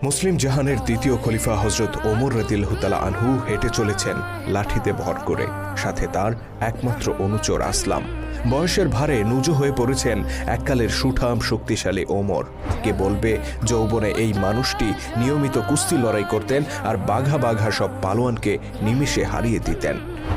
মুসলিম জাহানের দ্বিতীয় খলিফা হজরত ওমর রাদিয়াল্লাহু তাআলা আনহু হেঁটে চলেছেন লাঠিতে ভর করে, সাথে তার একমাত্র অনুচর আসলাম। বয়সের ভারে নুজু হয়ে পড়েছেন এককালের সুঠাম শক্তিশালী ওমর। কে বলবে যৌবনে এই মানুষটি নিয়মিত কুস্তি লড়াই করতেন আর বাঘা বাঘা সব পালোয়ানকে নিমিষে হারিয়ে দিতেন।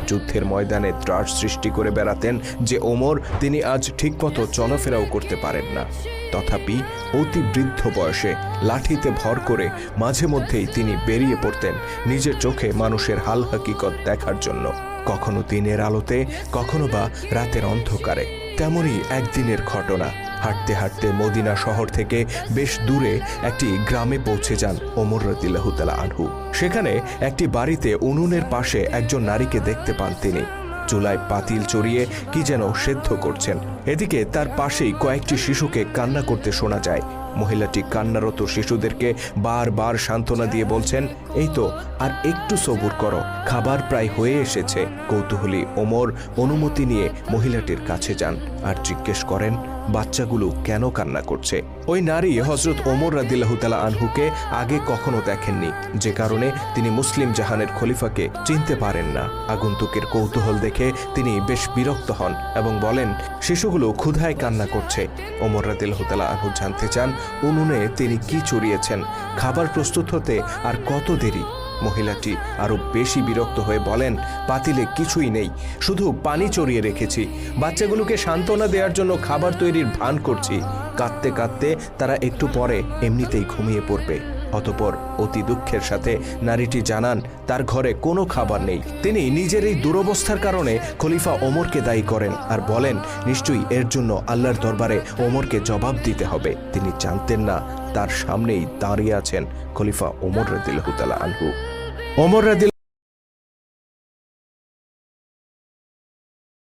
যুদ্ধের ময়দানে ত্রাস সৃষ্টি করে বেড়াতেন যে ওমর, তিনি আজ ঠিকমতো চলাফেরাও করতে পারেন না। তথাপি অতি বৃদ্ধ বয়সে লাঠিতে ভর করে মাঝে মধ্যেই তিনি বেরিয়ে পড়তেন নিজের চোখে মানুষের হাল হাকিকত দেখার জন্য, কখনো দিনের আলোতে, কখনো বা রাতের অন্ধকারে। তেমনই একদিনের ঘটনা। হাঁটতে হাঁটতে মদিনা শহর থেকে বেশ দূরে একটি গ্রামে পৌঁছে যান ওমর রাদিয়াল্লাহু তাআলা আনহু। সেখানে একটি বাড়িতে উনুনের পাশে একজন নারীকে দেখতে পান তিনি। চুলায় পাতিল চড়িয়ে কি যেন সেদ্ধ করছেন। এদিকে তার পাশেই কয়েকটি শিশুকে কান্না করতে শোনা যায়। মহিলাটি কান্নারত শিশুদেরকে বারবার সান্ত্বনা দিয়ে বলছেন, এই তো আর একটু সবুর করো, খাবার প্রায় হয়ে এসেছে। কৌতূহলী ওমর অনুমতি নিয়ে মহিলাটির কাছে যান আর জিজ্ঞেস করেন বাচ্চাগুলো কেন কান্না করছে। ওই নারী হজরত ওমর রাদিয়াল্লাহু তাআলা আনহুকে আগে কখনো দেখেননি, যে কারণে তিনি মুসলিম জাহানের খলিফাকে চিনতে পারেন না। আগন্তুকের কৌতূহল দেখে তিনি বেশ বিরক্ত হন এবং বলেন, শিশুগুলো ক্ষুধায় কান্না করছে। ওমর রাদিয়াল্লাহু তাআলা আনহু জানতে চান উনুনে তিনি কি চড়িয়েছেন, খাবার প্রস্তুত হতে আর কত দেরি। মহিলাটি আরো বেশি বিরক্ত হয়ে বলেন, পাতিলে কিছুই নেই, শুধু পানি চড়িয়ে রেখেছি। বাচ্চাগুলোকে সান্ত্বনা দেওয়ার জন্য খাবার তৈরির ভান করছি। কাঁদতে কাঁদতে তারা একটু পরে এমনিতেই ঘুমিয়ে পড়বে। অতঃপর অতি দুঃখের সাথে নারীটি জানান তার ঘরে কোনো খাবার নেই। তিনি নিজের এই দুরবস্থার কারণে খলিফা ওমরকে দায়ী করেন আর বলেন, নিশ্চয়ই এর জন্য আল্লাহর দরবারে ওমরকে জবাব দিতে হবে। তিনি জানতেন না তার সামনেই দাঁড়িয়ে আছেন খলিফা ওমর রাদিয়াল্লাহু তাআলা আনহু। ওমর রাদিয়াল্লাহু